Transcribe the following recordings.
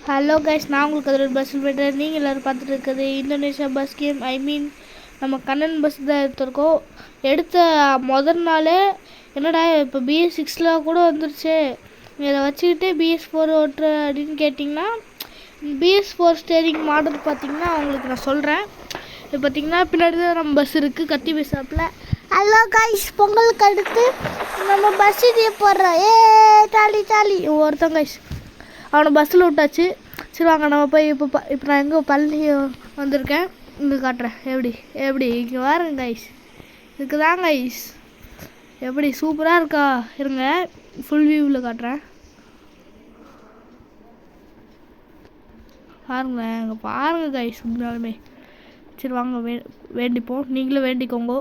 Hello guys, நான் உங்களுக்கு அதில் பஸ் போய்ட்டு நீங்கள் எல்லோரும் பார்த்துட்டு இருக்குது இந்தோனேஷியா பஸ் கேம். நம்ம கண்ணன் பஸ் தான் எடுத்திருக்கோம். எடுத்த முதல் நாளே என்னடா இப்போ BS6 கூட வந்துருச்சு, இதை வச்சுக்கிட்டு BS4 ஓட்டுற அப்படின்னு கேட்டிங்கன்னா, BS4 ஸ்டேரிங் மாடல் பார்த்திங்கன்னா உங்களுக்கு நான் சொல்கிறேன். இப்போ பார்த்திங்கன்னா பின்னாடி தான் நம்ம பஸ் இருக்குது, கத்தி பஸ்ஸாப்பில். ஹலோ கைஸ், பொங்கலுக்கு அடுத்து நம்ம பஸ் இதே போடுறோம். டாலி ஒருத்தன் கைஸ் அவனை பஸ்ஸில் விட்டாச்சு. சரி வாங்க நம்ம போய் இப்போ நான் எங்கே பழனி வந்திருக்கேன், இங்கே காட்டுறேன். எப்படி இங்கே வாருங்க கைஸ், இதுக்கு தான் கைஸ். எப்படி சூப்பராக இருக்கா? இருங்க ஃபுல் வியூவில் காட்டுறேன் பாருங்க, அங்கே பாருங்க கைஸ் உண்மையாலுமே. சரி வாங்க வேண்டிப்போம், நீங்களும் வேண்டிக்கோங்க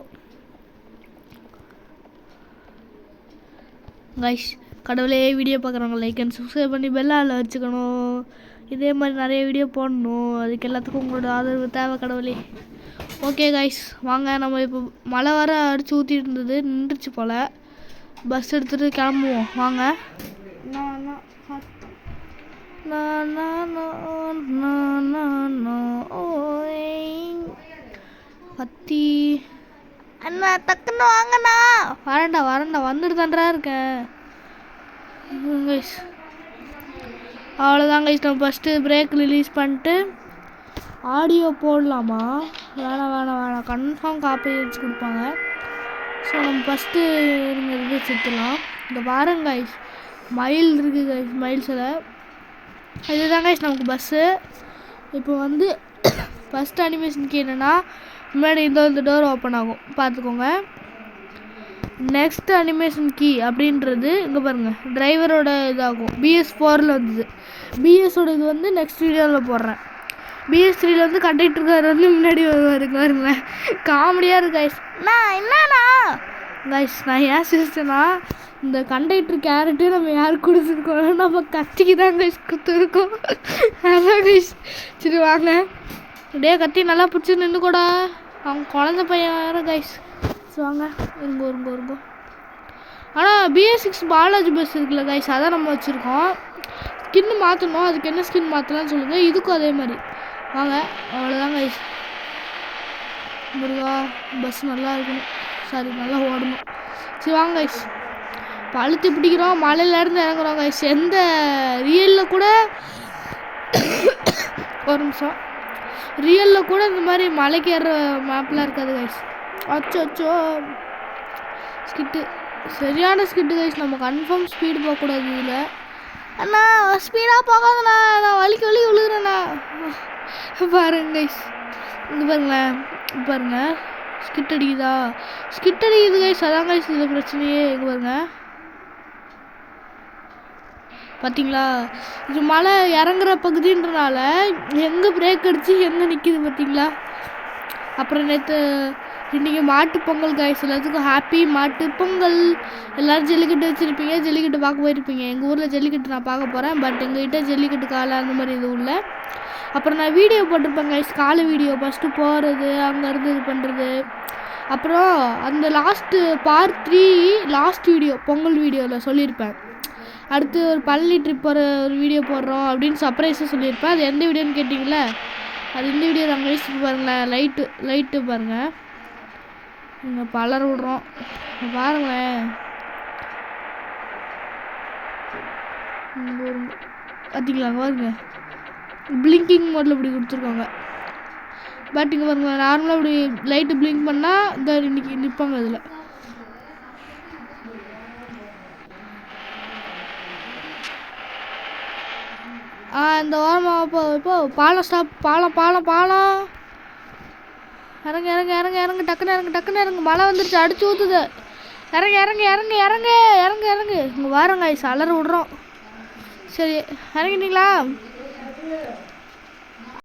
கைஸ். கடவுளே, வீடியோ பார்க்குறவங்க லைக் அண்ட் சப்ஸ்கிரைப் பண்ணி பெல்லால் வச்சுக்கணும். இதே மாதிரி நிறைய வீடியோ போடணும், அதுக்கு எல்லாத்துக்கும் உங்களோட ஆதரவு தேவை கடவுளே. ஓகே கைஸ், வாங்க நம்ம இப்போ மழை வர அடித்து ஊற்றிட்டு இருந்தது, நின்றுச்சு போல். பஸ் எடுத்துகிட்டு கிளம்புவோம் வாங்க. கத்தி அண்ணா டக்குன்னு வாங்கண்ணா. வரேன்டா வந்துட்டு தான்டா இருக்கேன் கைஸ். அவ்வளோதான் கைஸ், நம்ம ஃபஸ்ட்டு பிரேக் ரிலீஸ் பண்ணிட்டு ஆடியோ போடலாமா? வேணாம் கன்ஃபார்ம் காப்பி வச்சு கொடுப்பாங்க. ஸோ நம்ம ஃபஸ்ட்டு இது சுற்றலாம். இங்கே பாருங்க கைஸ், மயில் இருக்குது கைஸ், மயில் சிலை. இதுதான் கைஸ் நமக்கு பஸ்ஸு. இப்போ வந்து ஃபஸ்ட் அனிமேஷனுக்கு என்னென்னா, முன்னாடி இந்த டோர் ஓப்பன் ஆகும் பார்த்துக்கோங்க. நெக்ஸ்ட் அனிமேஷன் கீ அப்படின்றது இங்கே பாருங்கள், டிரைவரோட இதாகும். BS4 வந்தது. BSோட இது வந்து நெக்ஸ்ட் வீடியோவில் போடுறேன். BS3 வந்து கண்டக்டருக்கார் வந்து முன்னாடி வருங்க. காமெடியாக இருக்கு கைஸ். என்னண்ணா கைஸ், நான் ஏன் சிரிச்சேன்னா, இந்த கண்டக்டர் கேரக்டர் நம்ம யாருக்கு கொடுத்துருக்கோம், நம்ம கத்திக்கு தான் கைஸ் கொடுத்துருக்கோம். அதான் கைஸ். சரி வாங்க, அப்படியே கத்தி நல்லா பிடிச்சி நின்று கூட, அவங்க குழந்த பையன் வேறு கைஸ். சரி வாங்க, இருங்கோ. ஆனால் BS6 பாலாஜி பஸ் இருக்குல்ல கைஸ், அதான் நம்ம வச்சுருக்கோம். ஸ்கின்னு மாற்றணும், அதுக்கு என்ன ஸ்கின் மாற்றலாம்னு சொல்லுங்கள். இதுக்கும் அதே மாதிரி வாங்க. அவ்வளோதான் கைஸ். முருகா, பஸ் நல்லா இருக்கணும், நல்லா ஓடணும். சரி வாங்க கைஸ், இப்போ அழுத்தி பிடிக்கிறோம், மலையிலேருந்து இறங்குறோம் கைஸ். எந்த ரியலில் கூட ஒரு நிமிஷம், ரியலில் கூட இந்த மாதிரி மலைக்கு ஏறுற மேப்லாம் இருக்காது கைஸ். அச்சோ ஸ்கிட்டு, சரியான ஸ்கிட்டு கைஸ். நம்ம கன்ஃபார்ம் ஸ்பீடு போகக்கூடாது இதில். அண்ணா ஸ்பீடாக போகாதண்ணா, நான் வலிக்கு விழுகிறேண்ணா. பாருங்க கைஸ், இங்கே பாருங்க ஸ்கிட் அடிக்குது கைஸ். அதான் கைஸ் இதில் பிரச்சனையே. இங்கே பாருங்க, பார்த்தீங்களா, இது மலை இறங்குற பகுதின்றனால எங்கே பிரேக் அடித்து எங்கே நிற்கிது பார்த்தீங்களா. அப்புறம் இன்றைக்கி மாட்டு பொங்கல் கைஸ், எல்லாத்துக்கும் ஹாப்பி மாட்டு பொங்கல். எல்லோரும் ஜல்லிக்கட்டு வச்சுருப்பீங்க, ஜல்லிக்கட்டு பார்க்க போயிருப்பீங்க. எங்கள் ஊரில் ஜல்லிக்கட்டு நான் பார்க்க போகிறேன், பட் எங்கள்கிட்ட ஜல்லிக்கட்டு காலை அந்த மாதிரி இது இல்லை. அப்புறம் நான் வீடியோ போட்டிருப்பேன் கைஸ், காலை வீடியோ ஃபஸ்ட்டு போகிறது, அங்கேருந்து இது பண்ணுறது. அப்புறம் அந்த பார்ட் 3 லாஸ்ட் வீடியோ பொங்கல் வீடியோவில் சொல்லியிருப்பேன். அடுத்து ஒரு பழனி ட்ரிப் ஒரு வீடியோ போடுறோம் அப்படின்னு சர்ப்ரைஸாக சொல்லியிருப்பேன். அது எந்த வீடியோன்னு கேட்டிங்களே, அது இந்த வீடியோ தான் கைஸ். பாருங்களேன், லைட்டு பாருங்கள், இங்கே பலர் விட்றோம் பாருங்களேன். பார்த்தீங்களாங்க பாருங்க, பிளிங்கிங் மோடில் இப்படி கொடுத்துருக்காங்க. பட் இங்கே பாருங்க, நார்மலாக இப்படி லைட்டு பிளிங்க் பண்ணால் இந்த இன்னைக்கு நிற்பாங்க இதில். இந்த ஓரமாக இப்போ பாலம் ஸ்டாப், பாலம் இறங்கு டக்குன்னு இறங்கு. மழை வந்துருச்சு, அடிச்சு ஊற்றுது. இறங்கு. இங்கே வாரங்க கைஸ், அலற விட்றோம். சரி இறங்கிட்டீங்களா?